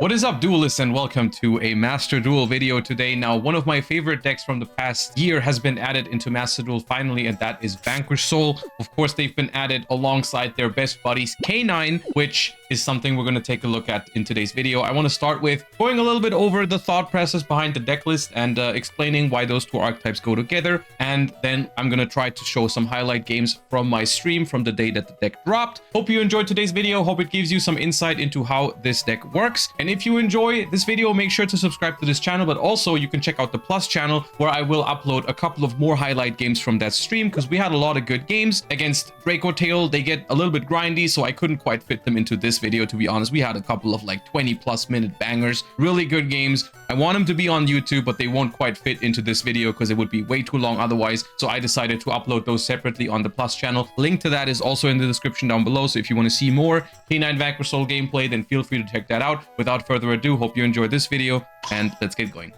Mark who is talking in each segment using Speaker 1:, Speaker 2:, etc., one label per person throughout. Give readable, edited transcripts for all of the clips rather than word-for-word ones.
Speaker 1: What is up, duelists, and welcome to a Master Duel video today. Now, one of my favorite decks from the past year has been added into Master Duel finally, and that is Vanquish Soul. Of course, they've been added alongside their best buddies, K9, which is something we're going to take a look at in today's video. I want to start with going a little bit over the thought process behind the deck list and explaining why those two archetypes go together. And then I'm going to try to show some highlight games from my stream from the day that the deck dropped. Hope you enjoyed today's video. Hope it gives you some insight into how this deck works. And if you enjoy this video, make sure to subscribe to this channel, but also you can check out the Plus channel where I will upload a couple of more highlight games from that stream because we had a lot of good games against Draco Tail. They get a little bit grindy, so I couldn't quite fit them into this video, to be honest. We had a couple of like 20+ minute bangers, really good games. I want them to be on YouTube, but they won't quite fit into this video because it would be way too long otherwise. So I decided to upload those separately on the Plus channel. Link to that is also in the description down below. So if you want to see more K9 Vanquish Soul gameplay, then feel free to check that out. Without further ado, hope you enjoyed this video and let's get going.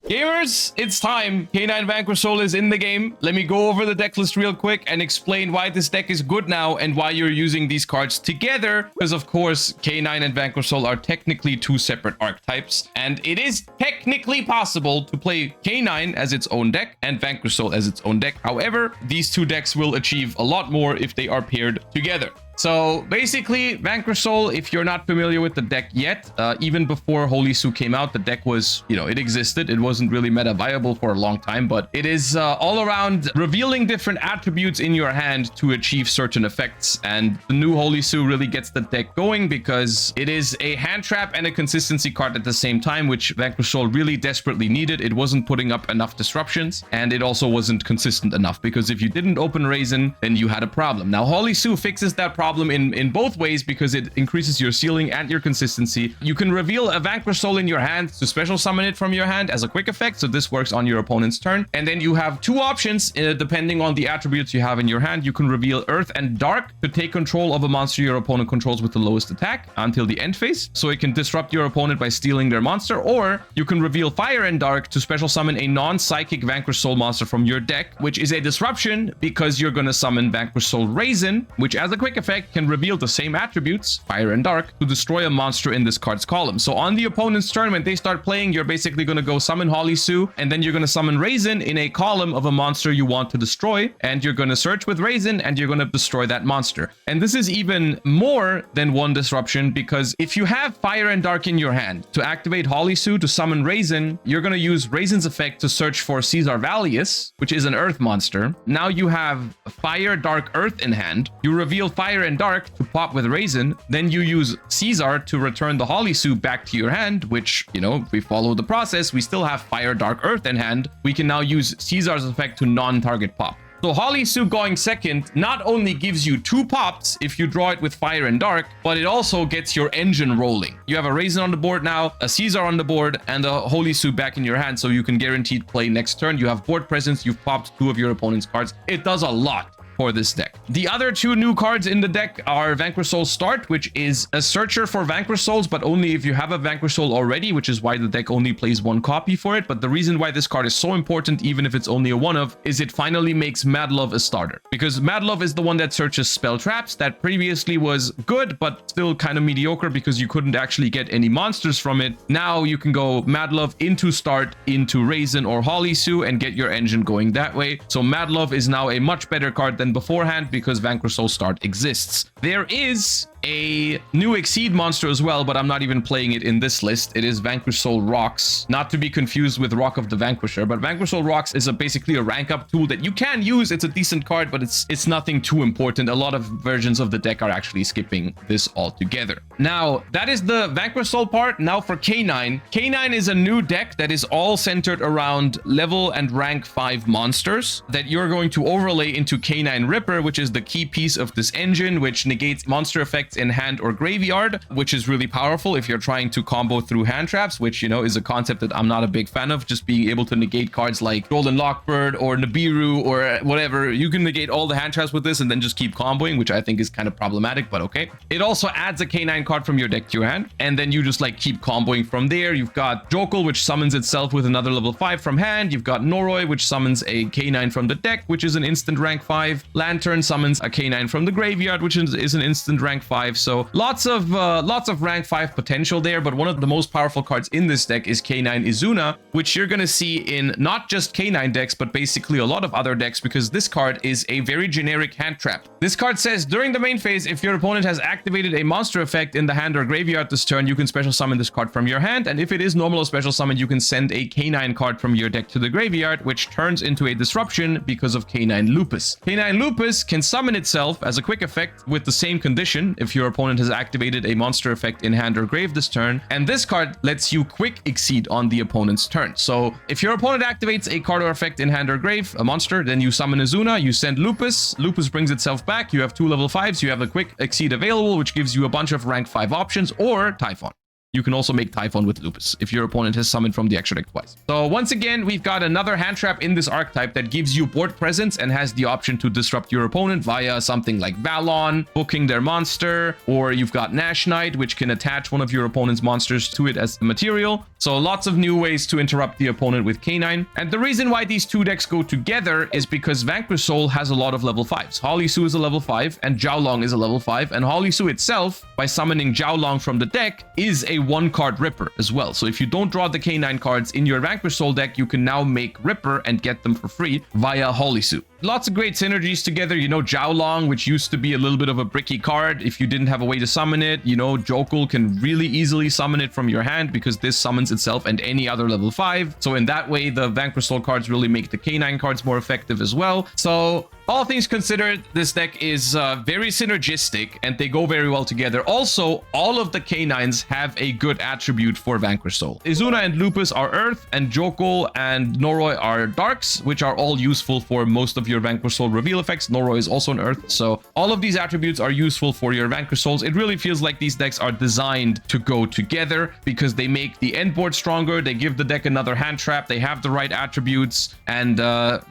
Speaker 1: Gamers, it's time. K9 Vanquish Soul is in the game. Let me go over the deck list real quick and explain why this deck is good now and why you're using these cards together. Because of course, K9 and Vanquish Soul are technically two separate archetypes, and it is technically possible to play K9 as its own deck and Vanquish Soul as its own deck. However, these two decks will achieve a lot more if they are paired together. So basically, Vanquish Soul, if you're not familiar with the deck yet, even before Holy Su came out, the deck was, it existed. It wasn't really meta viable for a long time, but it is all around revealing different attributes in your hand to achieve certain effects. And the new Holy Su really gets the deck going because it is a hand trap and a consistency card at the same time, which Vanquish Soul really desperately needed. It wasn't putting up enough disruptions, and it also wasn't consistent enough because if you didn't open Raisin, then you had a problem. Now, Holy Su fixes that problem in both ways because it increases your ceiling and your consistency. You can reveal a Vanquish Soul in your hand to special summon it from your hand as a quick effect, so this works on your opponent's turn. And then you have two options depending on the attributes you have in your hand. You can reveal Earth and Dark to take control of a monster your opponent controls with the lowest attack until the end phase, so it can disrupt your opponent by stealing their monster. Or you can reveal Fire and Dark to special summon a non-psychic Vanquish Soul monster from your deck, which is a disruption because you're going to summon Vanquish Soul Raisin, which as a quick effect can reveal the same attributes, Fire and Dark, to destroy a monster in this card's column. So on the opponent's turn, when they start playing, you're basically going to go summon Holy Su, and then you're going to summon Raisin in a column of a monster you want to destroy, and you're going to search with Raisin, and you're going to destroy that monster. And this is even more than one disruption, because if you have Fire and Dark in your hand, to activate Holy Su to summon Raisin, you're going to use Raisin's effect to search for Caesar Valius, which is an Earth monster. Now you have Fire, Dark, Earth in hand. You reveal Fire and Dark to pop with Raisin, then you use Caesar to return the Holy Su back to your hand, which, if we follow the process, we still have Fire, Dark, Earth in hand. We can now use Caesar's effect to non-target pop. So Holy Su going second not only gives you 2 pops if you draw it with Fire and Dark, but it also gets your engine rolling. You have a Raisin on the board now, a Caesar on the board, and a Holy Su back in your hand, so you can guaranteed play next turn. You have board presence, you've popped 2 of your opponent's cards. It does a lot for this deck. The other 2 new cards in the deck are Vanquish Soul Start, which is a searcher for Vanquish Souls, but only if you have a Vanquish Soul already, which is why the deck only plays 1 copy for it. But the reason why this card is so important, even if it's only a 1-of, is it finally makes Mad Love a starter. Because Mad Love is the one that searches spell traps that previously was good, but still kind of mediocre because you couldn't actually get any monsters from it. Now you can go Mad Love into Start, into Raisin or Holy Su and get your engine going that way. So Mad Love is now a much better card than beforehand because Vanquish Soul Start exists. There is a new Exceed monster as well, but I'm not even playing it in this list. It is Vanquish Soul Rocks, not to be confused with Rock of the Vanquisher, but Vanquish Soul Rocks is basically a rank up tool that you can use. It's a decent card, but it's nothing too important. A lot of versions of the deck are actually skipping this altogether. Now, that is the Vanquish Soul part. Now for K9. K9 is a new deck that is all centered around level and rank 5 monsters that you're going to overlay into K9 Ripper, which is the key piece of this engine, which negates monster effects in hand or graveyard, which is really powerful if you're trying to combo through hand traps, which, is a concept that I'm not a big fan of. Just being able to negate cards like Golden Lockbird or Nibiru or whatever. You can negate all the hand traps with this and then just keep comboing, which I think is kind of problematic, but okay. It also adds a K9 card from your deck to your hand, and then you just keep comboing from there. You've got Jokul, which summons itself with another level 5 from hand. You've got Noroi, which summons a K9 from the deck, which is an instant rank 5. Lantern summons a K9 from the graveyard, which is an instant rank 5. 5. So lots of rank 5 potential there. But one of the most powerful cards in this deck is K9 Izuna, which you're going to see in not just K9 decks, but basically a lot of other decks, because this card is a very generic hand trap. This card says during the main phase, if your opponent has activated a monster effect in the hand or graveyard this turn, you can special summon this card from your hand. And if it is normal or special summon, you can send a K9 card from your deck to the graveyard, which turns into a disruption because of K9 Lupus. K9 Lupus can summon itself as a quick effect with the same condition if your opponent has activated a monster effect in hand or grave this turn. And this card lets you quick exceed on the opponent's turn. So if your opponent activates a card or effect in hand or grave, a monster, then you summon Izuna, you send Lupus. Lupus brings itself back. You have 2 level 5s. You have a quick exceed available, which gives you a bunch of rank 5 options, or Typhon. You can also make Typhon with Lupus if your opponent has summoned from the extra deck twice. So once again, we've got another hand trap in this archetype that gives you board presence and has the option to disrupt your opponent via something like Valon, booking their monster, or you've got Nash Knight, which can attach one of your opponent's monsters to it as material. So lots of new ways to interrupt the opponent with K9. And the reason why these two decks go together is because Vanquish Soul has a lot of level 5s. Holly Sue is a level 5 and Jiaolong is a level 5. And Holly Sue itself, by summoning Jiaolong from the deck, is a 1-card Ripper as well. So if you don't draw the K9 cards in your Vanquish Soul deck, you can now make Ripper and get them for free via Holly Sue. Lots of great synergies together. You know, Jiaolong, which used to be a little bit of a bricky card. If you didn't have a way to summon it, you know, Jokul can really easily summon it from your hand because this summons itself and any other level 5. So in that way, the Vanquish Soul cards really make the K9 cards more effective as well. So all things considered, this deck is very synergistic and they go very well together. Also, all of the K9s have a good attribute for Vanquish Soul. Izuna and Lupus are Earth, and Jokul and Noroi are Darks, which are all useful for most of your Vanquish Soul reveal effects. Noroi is also an Earth, so all of these attributes are useful for your Vanquish Souls. It really feels like these decks are designed to go together because they make the end board stronger, they give the deck another hand trap, they have the right attributes, and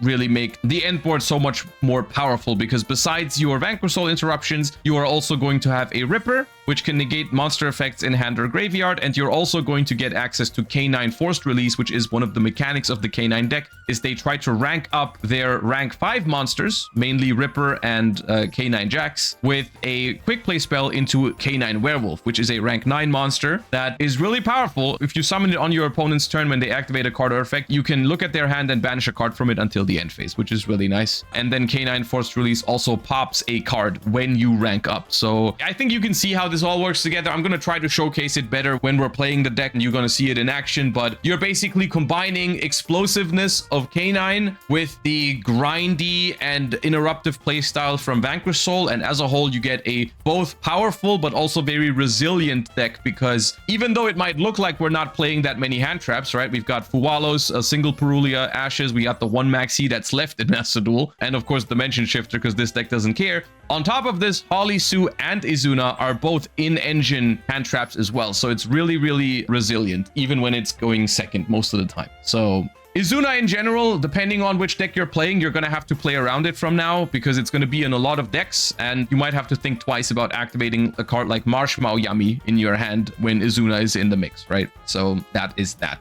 Speaker 1: really make the end board so much more powerful, because besides your Vanquish Soul interruptions, you are also going to have a Ripper, which can negate monster effects in hand or graveyard, and you're also going to get access to K9 Forced Release, which is one of the mechanics of the K9 deck, is they try to rank up their rank 5 monsters, mainly Ripper and K9 Jax, with a quick play spell into K9 Werewolf, which is a rank 9 monster that is really powerful. If you summon it on your opponent's turn when they activate a card or effect, you can look at their hand and banish a card from it until the end phase, which is really nice. And then K9 Forced Release also pops a card when you rank up. So I think you can see how this all works together. I'm going to try to showcase it better when we're playing the deck and you're going to see it in action, but you're basically combining explosiveness of K9 with the grindy and interruptive playstyle from Vanquish Soul, and as a whole you get a both powerful but also very resilient deck, because even though it might look like we're not playing that many hand traps, right? We've got Fuwalos, a single Perulia, Ashes, we got the 1 Maxi that's left in Master Duel, and of course Dimension Shifter because this deck doesn't care. On top of this, Holly Sue and Izuna are both in-engine hand traps as well, so it's really, really resilient, even when it's going second most of the time. So Izuna in general, depending on which deck you're playing, you're going to have to play around it from now, because it's going to be in a lot of decks, and you might have to think twice about activating a card like Marshmallow Yummy in your hand when Izuna is in the mix, right? So that is that.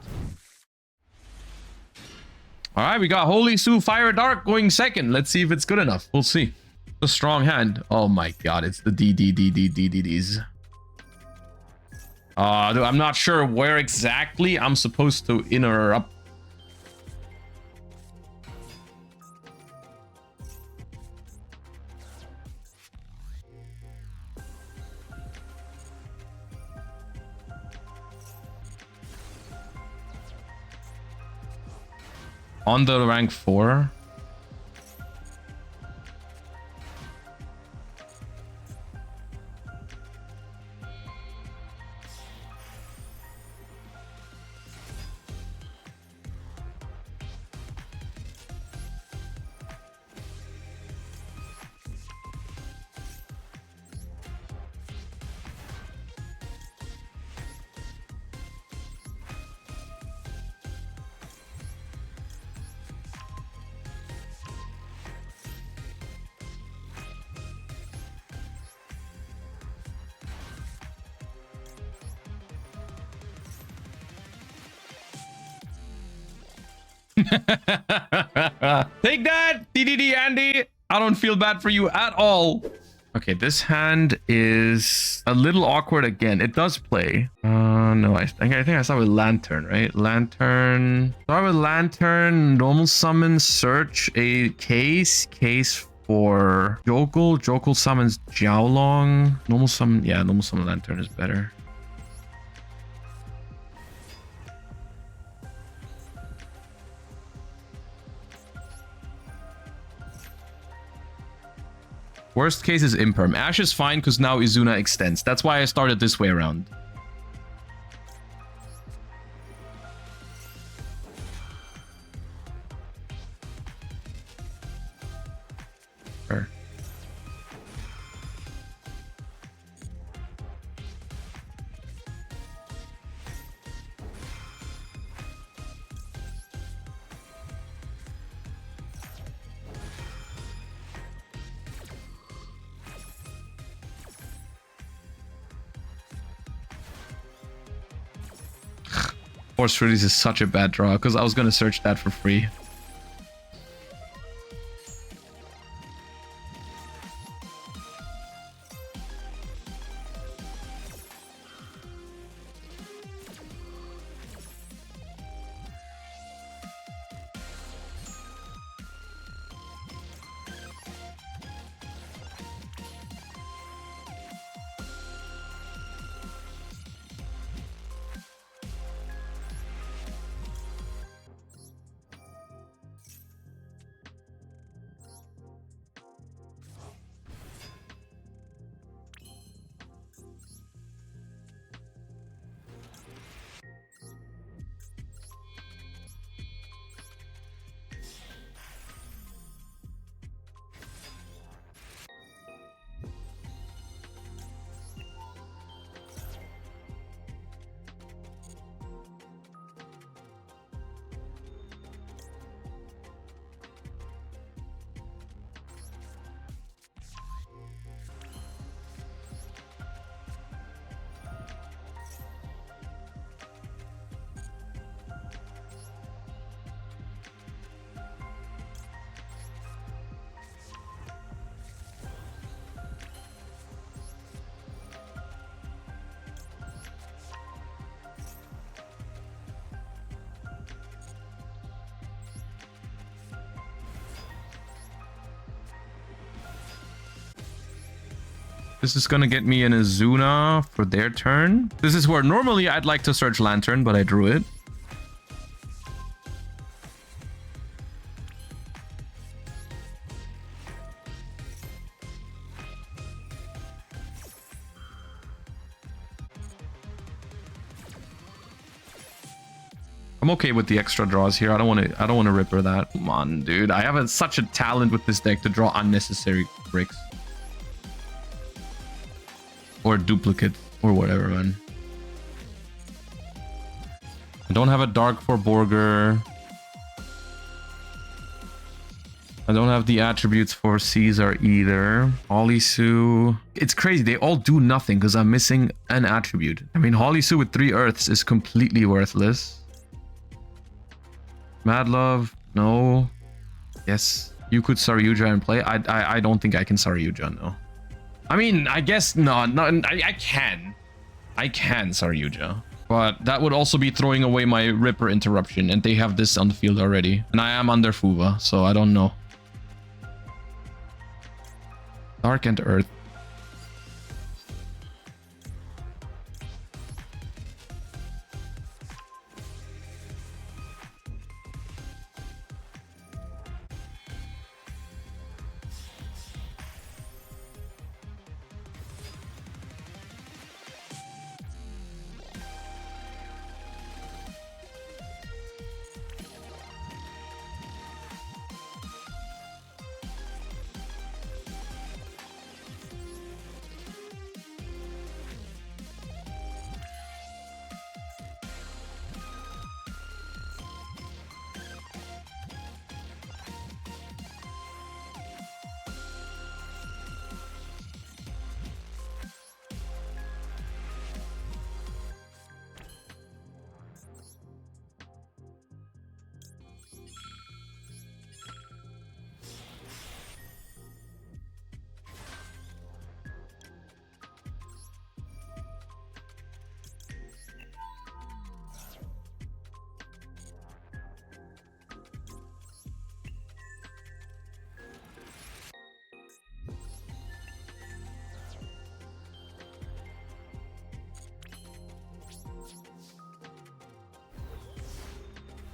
Speaker 1: All right, we got Holy Sue Fire Dark going second. Let's see if it's good enough. We'll see. A strong hand. Oh my god, it's the DDDDDDs. I'm not sure where exactly I'm supposed to interrupt. On the rank 4. Take that, DDD Andy. I don't feel bad for you at all. Okay, this hand is a little awkward again. It does play. No, I think I start with Lantern, right? Lantern. Start with Lantern, normal summon, search a case for Jokul. Jokul summons Jiaolong. Normal summon, yeah, normal summon Lantern is better. Worst case is Imperm. Ash is fine because now Izuna extends. That's why I started this way around. Sure. Force Release is such a bad draw because I was going to search that for free. This is going to get me an Izuna for their turn. This is where normally I'd like to search Lantern, but I drew it. I'm okay with the extra draws here. I don't want to ripper that. Come on, dude. I have such a talent with this deck to draw unnecessary bricks. Or duplicate, or whatever, man. I don't have a Dark for Borger. I don't have the attributes for Caesar either. Holisu. It's crazy. They all do nothing because I'm missing an attribute. I mean, Holisu with 3 Earths is completely worthless. Mad Love. No. Yes. You could Saryuja and play. I don't think I can Saryuja, no. I mean, I guess no, I can. I can Saryuja. But that would also be throwing away my Ripper interruption, and they have this on the field already. And I am under Fuva, so I don't know. Dark and Earth.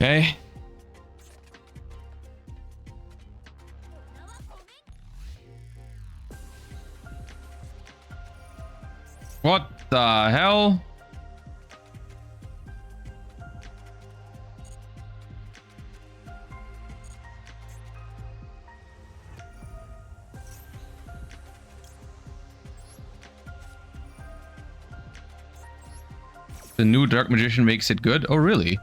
Speaker 1: Okay. What the hell? The new Dark Magician makes it good? Oh, really?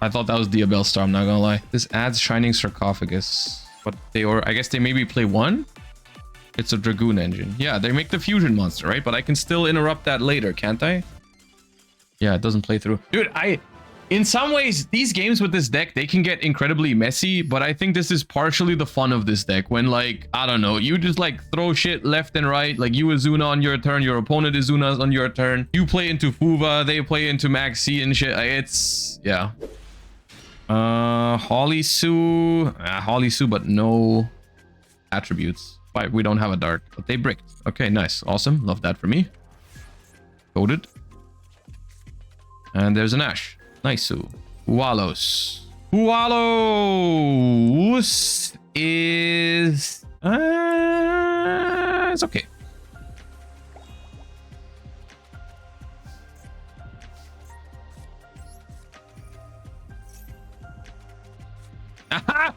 Speaker 1: I thought that was Diabell Star, I'm not gonna lie. This adds Shining Sarcophagus. But they, or I guess they maybe play one? It's a Dragoon engine. Yeah, they make the fusion monster, right? But I can still interrupt that later, can't I? Yeah, it doesn't play through. Dude, in some ways, these games with this deck, they can get incredibly messy, but I think this is partially the fun of this deck. When, like, I don't know, you just, like, throw shit left and right. Like, you Azuna on your turn, your opponent Azuna's on your turn. You play into Fuva, they play into Maxi and shit. It's, yeah. Holly Sue, but no attributes. But we don't have a dark, but they bricked. Okay, nice, awesome, love that for me. Coded. And there's an Ash. Nice. Ualos. Ualos is it's okay. Ah!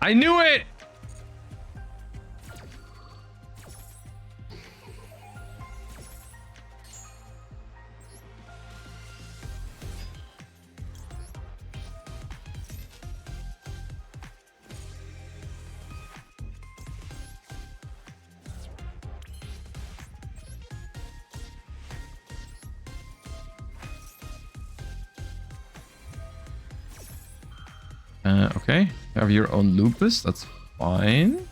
Speaker 1: I knew it! Okay, you have your own Lupus, that's fine.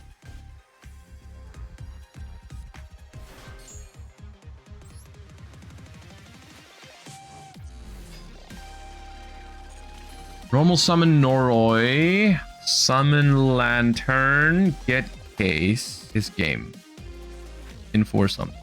Speaker 1: Normal summon Noroi, summon Lantern, get case, his game. Enforce something.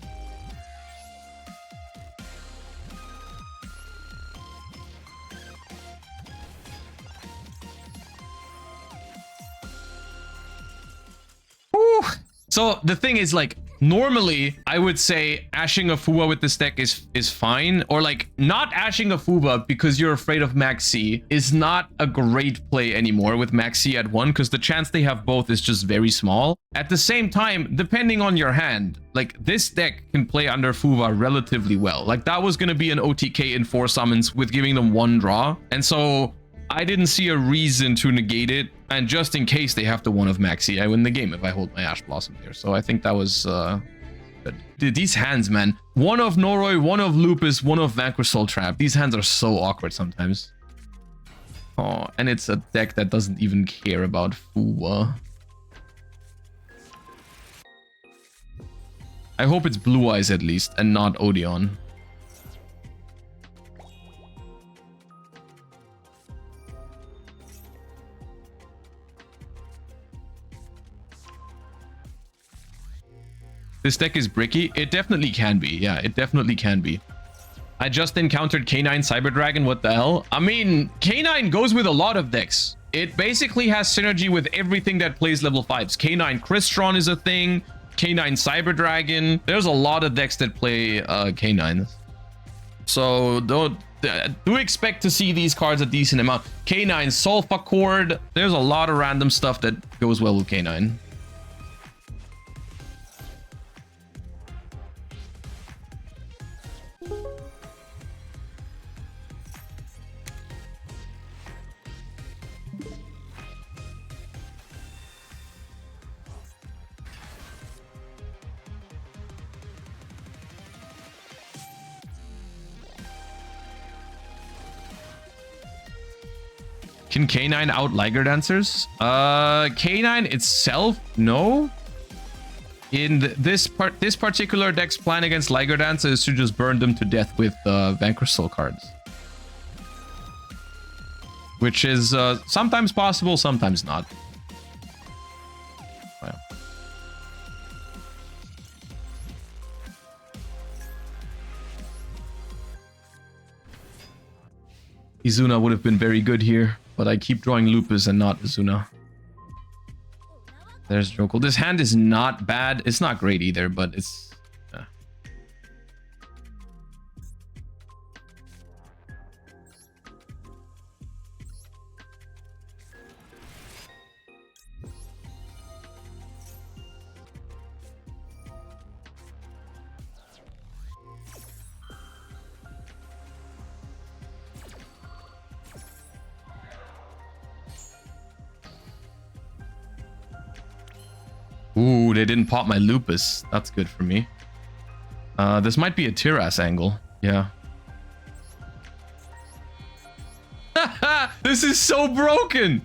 Speaker 1: So the thing is, like, normally I would say ashing a Fuwa with this deck is fine, or like not ashing a Fuwa because you're afraid of Maxi is not a great play anymore with Maxi at 1, because the chance they have both is just very small. At the same time, depending on your hand, like this deck can play under Fuwa relatively well. Like that was going to be an OTK in 4 summons with giving them 1 draw, and so I didn't see a reason to negate it. And just in case they have to 1 of Maxi, I win the game if I hold my Ash Blossom here. So I think that was good. Dude, these hands, man. 1 of Noroi, 1 of Lupus, 1 of Vanquish Soul Trap. These hands are so awkward sometimes. Oh, and it's a deck that doesn't even care about Fuwa. I hope it's Blue Eyes at least, and not Odeon. This deck is bricky. It definitely can be. Yeah, it definitely can be. I just encountered K9 Cyber Dragon. What the hell? I mean, K9 goes with a lot of decks. It basically has synergy with everything that plays level 5s. K9 Crystron is a thing. K9 Cyber Dragon. There's a lot of decks that play K9. So do expect to see these cards a decent amount. K9 Sulfa Cord. There's a lot of random stuff that goes well with K9. Can K9 out Liger Dancers? K9 itself, no. In this particular deck's plan against Liger Dancer is to just burn them to death with Vanquish Soul cards. Which is sometimes possible, sometimes not. Wow. Izuna would have been very good here, but I keep drawing Lupus and not Izuna. There's Jokul. This hand is not bad. It's not great either, but it's... Ooh, they didn't pop my Lupus. That's good for me. This might be a Tiras angle. Yeah. This is so broken.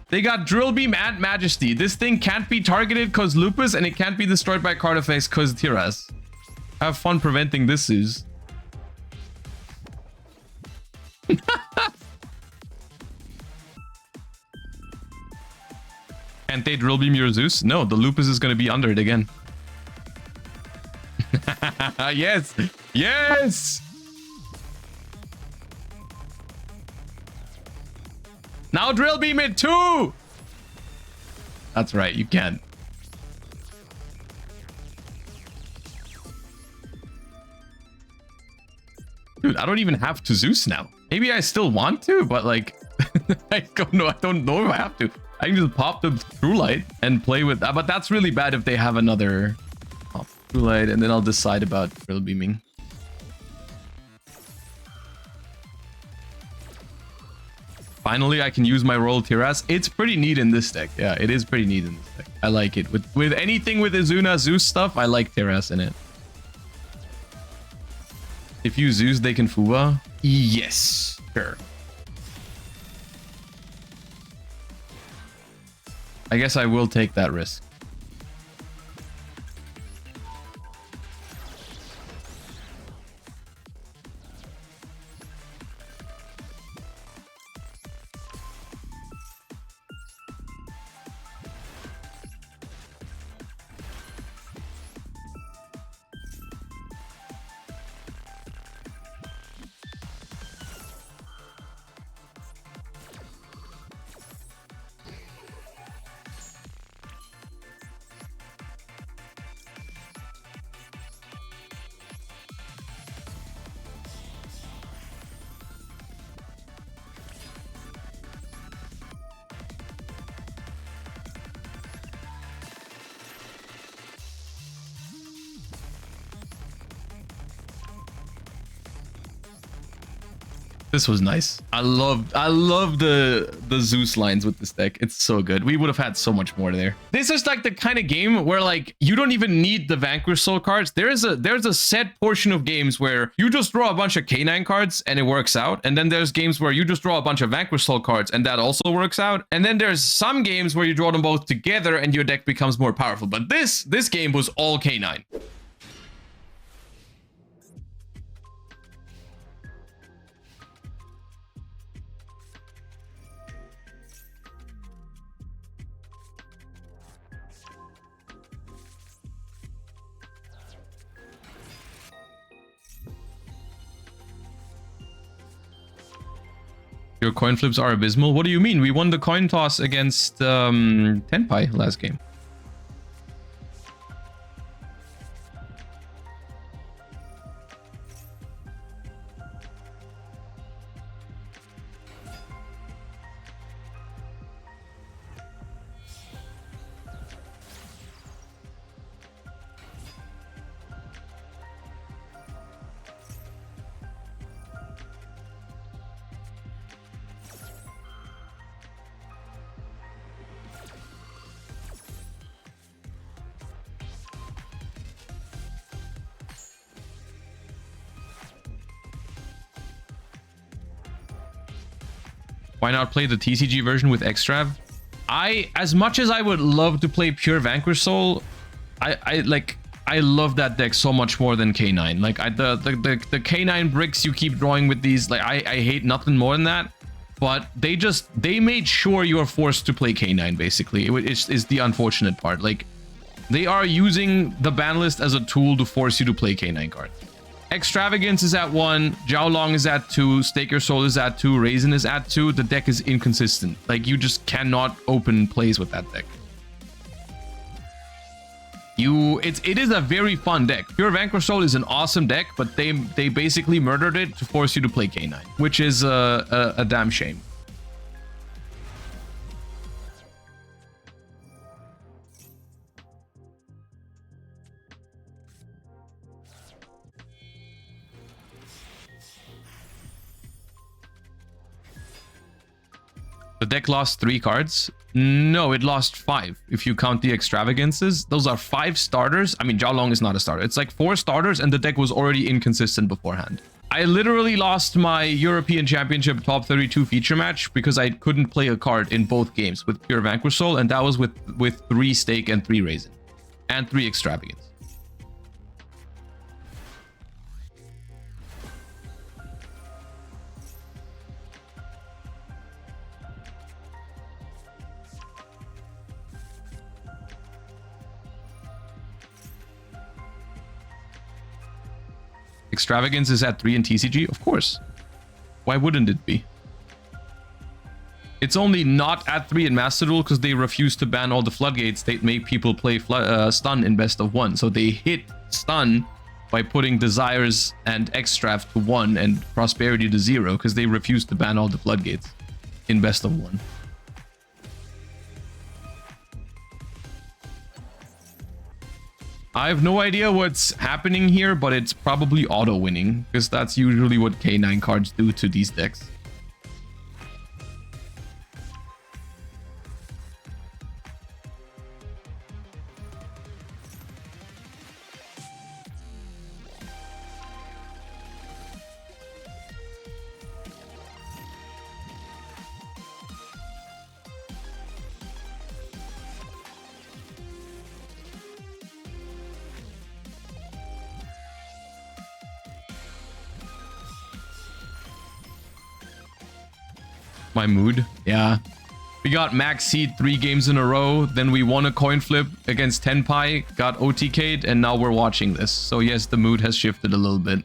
Speaker 1: They got Drill Beam and Majesty. This thing can't be targeted because Lupus, and it can't be destroyed by card effects because Tiras. Have fun preventing this, Zeus. Can't they Drill Beam your Zeus? No, the Lupus is going to be under it again. Yes! Yes! Now Drill Beam it too! That's right, you can. Dude, I don't even have to Zeus now. Maybe I still want to, but like... I don't know if I have to. I can just pop the True Light and play with that, but that's really bad if they have another True Light, and then I'll decide about Drill Beaming. Finally, I can use my Royal Tiras. It's pretty neat in this deck. Yeah, it is pretty neat in this deck. I like it. With anything with Izuna Zeus stuff, I like Tiras in it. If you Zeus, they can Fuwa? Yes, sure. I guess I will take that risk. This was nice. I love the Zeus lines with this deck. It's so good. We would have had so much more there. This is like the kind of game where like you don't even need the Vanquish Soul cards. There's a set portion of games where you just draw a bunch of K9 cards and it works out. And then there's games where you just draw a bunch of Vanquish Soul cards and that also works out. And then there's some games where you draw them both together and your deck becomes more powerful. But this game was all K9. Your coin flips are abysmal. What do you mean? We won the coin toss against Tenpai last game. Why not play the TCG version with Extrav? As much as I would love to play pure Vanquish Soul, I love that deck so much more than K9. Like the K9 bricks you keep drawing with these, like I hate nothing more than that. But they made sure you are forced to play K9 basically. It's the unfortunate part. Like they are using the ban list as a tool to force you to play K9 cards. Extravagance is at 1, Jiaolong is at 2, Stake Your Soul is at 2, Raisin is at 2. The deck is inconsistent. Like you just cannot open plays with that deck. It is a very fun deck. Pure Vanquish Soul is an awesome deck, but they basically murdered it to force you to play K9, which is a damn shame. The deck lost 3 cards. No, it lost 5 if you count the extravagances. Those are 5 starters. I mean, Jiaolong is not a starter. It's like 4 starters and the deck was already inconsistent beforehand. I literally lost my European Championship top 32 feature match because I couldn't play a card in both games with pure Vanquish Soul, and that was with 3 Stake and 3 Raisin and 3 extravagance. Extravagance is at 3 in TCG? Of course. Why wouldn't it be? It's only not at 3 in Master Duel because they refuse to ban all the floodgates. They make people play stun in best of 1. So they hit stun by putting desires and extrav to 1 and prosperity to 0 because they refuse to ban all the floodgates in best of 1. I have no idea what's happening here, but it's probably auto-winning, because that's usually what K9 cards do to these decks. My mood, yeah. We got max seed 3 games in a row, then we won a coin flip against Tenpai, got OTK'd, and now we're watching this. So yes, the mood has shifted a little bit.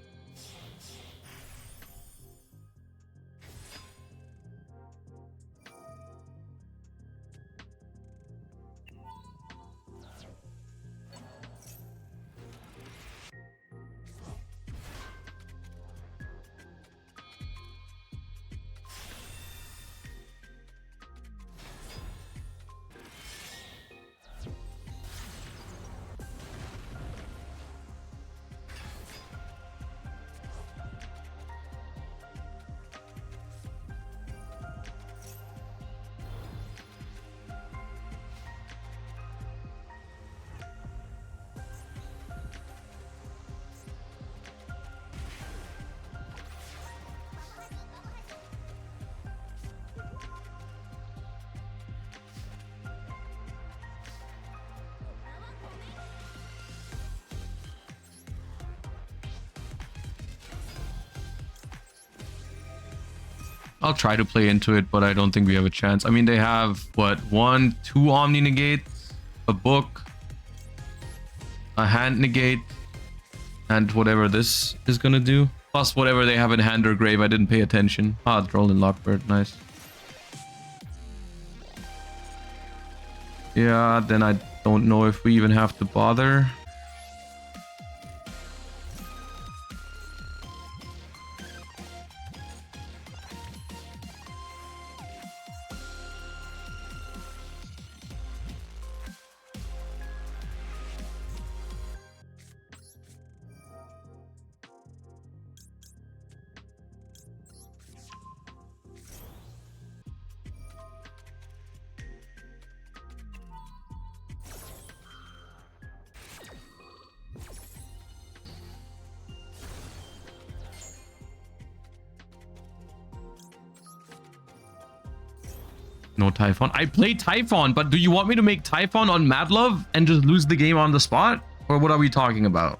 Speaker 1: I'll try to play into it, but I don't think we have a chance. I mean, they have, what, 1, 2 Omni Negates, a book, a hand negate, and whatever this is gonna do. Plus whatever they have in hand or grave, I didn't pay attention. Ah, Droll and Lockbird, nice. Yeah, then I don't know if we even have to bother. No Typhon. I play Typhon, but do you want me to make Typhon on Mad Love and just lose the game on the spot? Or what are we talking about?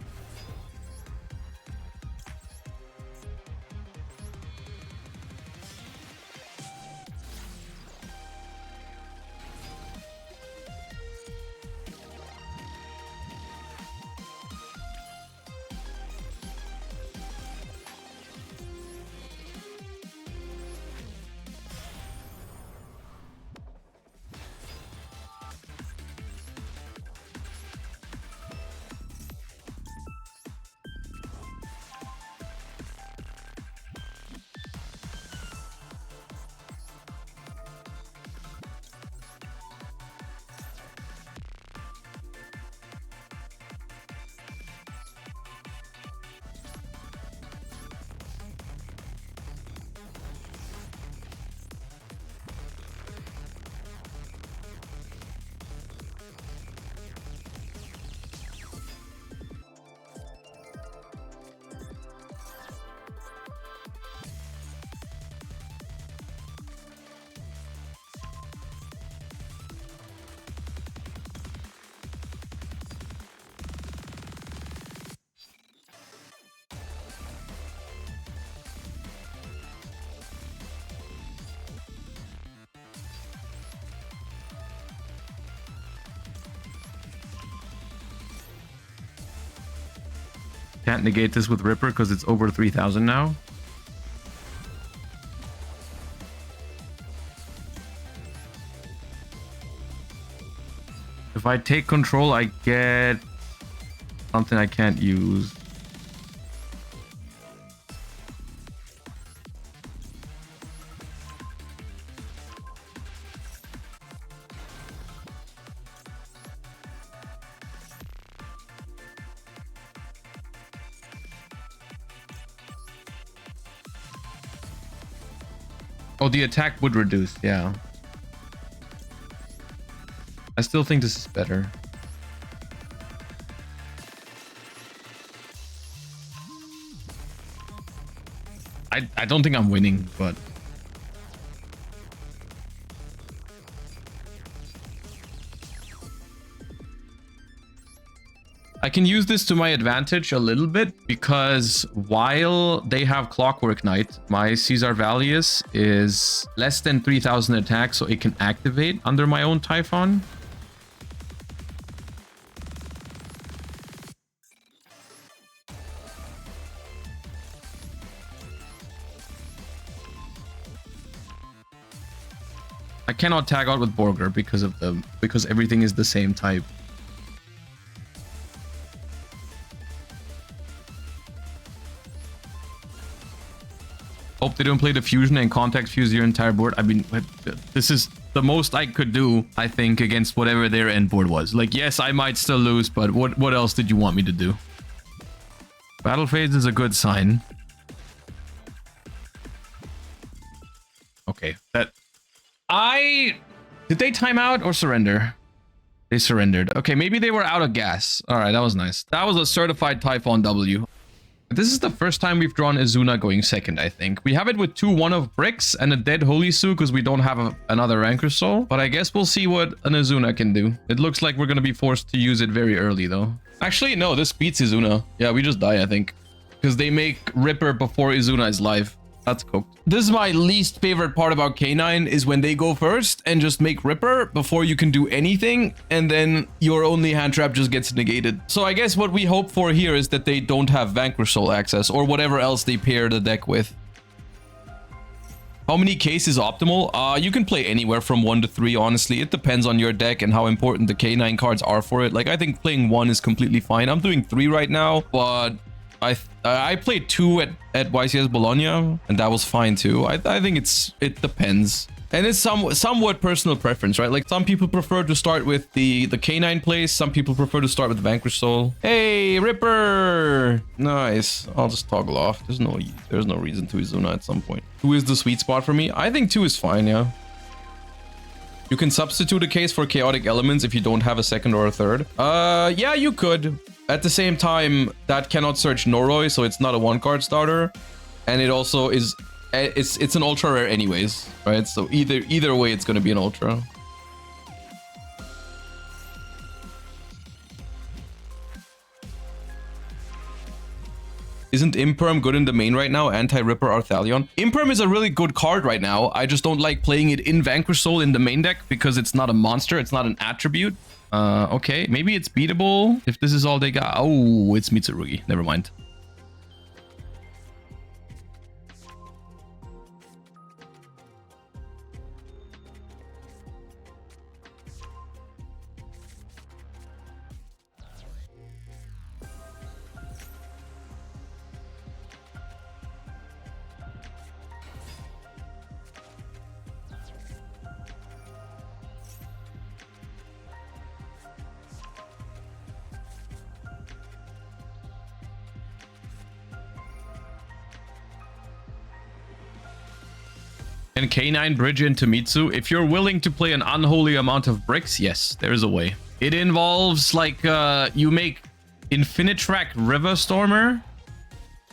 Speaker 1: Can't negate this with Ripper because it's over 3,000 now. If I take control, I get something I can't use. Oh, the attack would reduce, yeah. I still think this is better. I don't think I'm winning, but... I can use this to my advantage a little bit because while they have Clockwork Knight, my Caesar Valius is less than 3,000 attack, so it can activate under my own Typhon. I cannot tag out with Borger because everything is the same type. Hope they don't play the fusion and contact fuse your entire board. I mean, this is the most I could do, I think, against whatever their end board was. Like, yes, I might still lose, but what else did you want me to do? Battle phase is a good sign. Okay, did they time out or surrender? They surrendered. Okay, maybe they were out of gas. All right, that was nice. That was a certified Typhon W. This is the first time we've drawn Izuna going second, I think. We have it with 2 1-of bricks and a dead Holy Su because we don't have another Rancor Soul. But I guess we'll see what an Izuna can do. It looks like we're going to be forced to use it very early, though. Actually, no, this beats Izuna. Yeah, we just die, I think. Because they make Ripper before Izuna is live. That's cooked. This is my least favorite part about K9 is when they go first and just make Ripper before you can do anything, and then your only hand trap just gets negated. So I guess what we hope for here is that they don't have Vanquish Soul access or whatever else they pair the deck with. How many Ks is optimal? You can play anywhere from 1 to 3, honestly. It depends on your deck and how important the K9 cards are for it. Like, I think playing 1 is completely fine. I'm doing 3 right now, but I played 2 at YCS Bologna, and that was fine too. I think it depends. And it's somewhat personal preference, right? Like, some people prefer to start with the K9 plays. Some people prefer to start with Vanquish Soul. Hey, Ripper! Nice. I'll just toggle off. There's no reason to Izuna at some point. 2 is the sweet spot for me. I think 2 is fine, yeah. You can substitute a case for chaotic elements if you don't have a second or a third. Yeah, you could. At the same time, that cannot search Noroi, so it's not a 1-card starter. And it also is It's an ultra rare anyways, right? So either way, it's gonna be an ultra. Isn't Imperm good in the main right now? Anti-Ripper Arthalion. Imperm is a really good card right now. I just don't like playing it in Vanquish Soul in the main deck because it's not a monster. It's not an attribute. Okay, maybe it's beatable if this is all they got. Oh, it's Mitsurugi. Never mind. Can K9 bridge into Mitsu? If you're willing to play an unholy amount of bricks, yes, there is a way. It involves like you make Infinitrack River Stormer,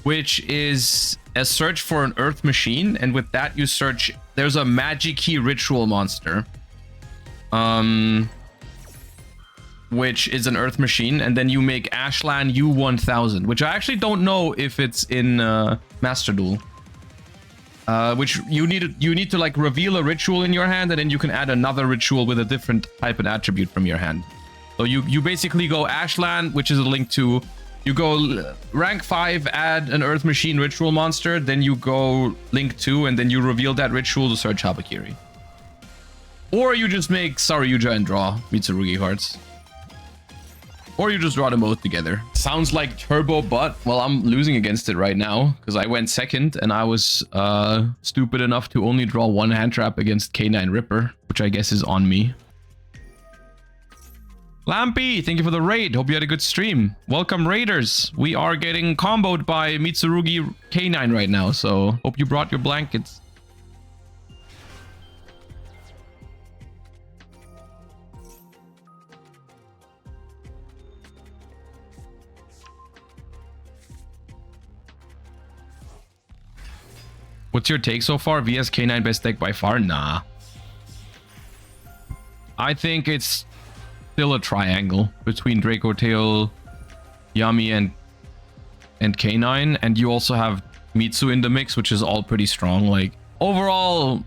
Speaker 1: which is a search for an Earth Machine, and with that you search. There's a Magic Key Ritual monster, which is an Earth Machine, and then you make Ashland U1000, which I actually don't know if it's in Master Duel. Which you need to like reveal a ritual in your hand, and then you can add another ritual with a different type and attribute from your hand. So you basically go Ashland, which is a link to, you go rank 5, add an Earth Machine ritual monster, then you go link 2, and then you reveal that ritual to search Habakiri. Or you just make Saryuja and draw Mitsurugi cards. Or you just draw them both together. Sounds like turbo butt. Well, I'm losing against it right now because I went second and I was stupid enough to only draw one hand trap against K9 Ripper, which I guess is on me. Lampy, thank you for the raid. Hope you had a good stream. Welcome, raiders. We are getting comboed by Mitsurugi K9 right now, so hope you brought your blankets. What's your take so far? VS K9 best deck by far? Nah. I think it's still a triangle between Draco Tail, Yami, and K9. And you also have Mitsu in the mix, which is all pretty strong. Like, overall,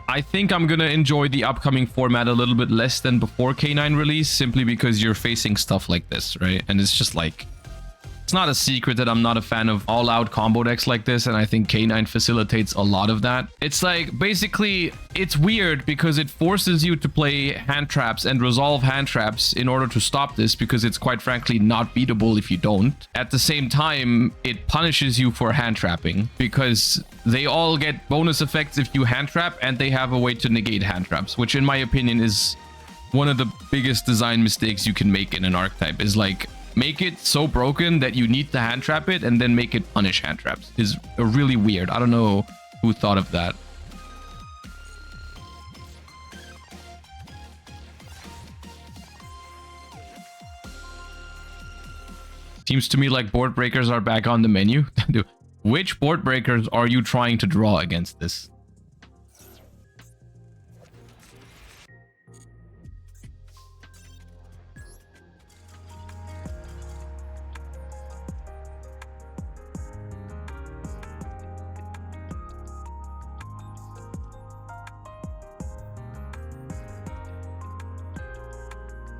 Speaker 1: I think I'm gonna enjoy the upcoming format a little bit less than before K9 release, simply because you're facing stuff like this, right? And it's just like, it's not a secret that I'm not a fan of all-out combo decks like this, and I think K9 facilitates a lot of that. It's like, basically, it's weird because it forces you to play hand traps and resolve hand traps in order to stop this, because it's quite frankly not beatable if you don't. At the same time, it punishes you for hand trapping because they all get bonus effects if you hand trap, and they have a way to negate hand traps, which in my opinion is one of the biggest design mistakes you can make in an archetype, is like, make it so broken that you need to hand trap it and then make it punish hand traps. Is really weird. I don't know who thought of that. Seems to me like board breakers are back on the menu. Which board breakers are you trying to draw against this?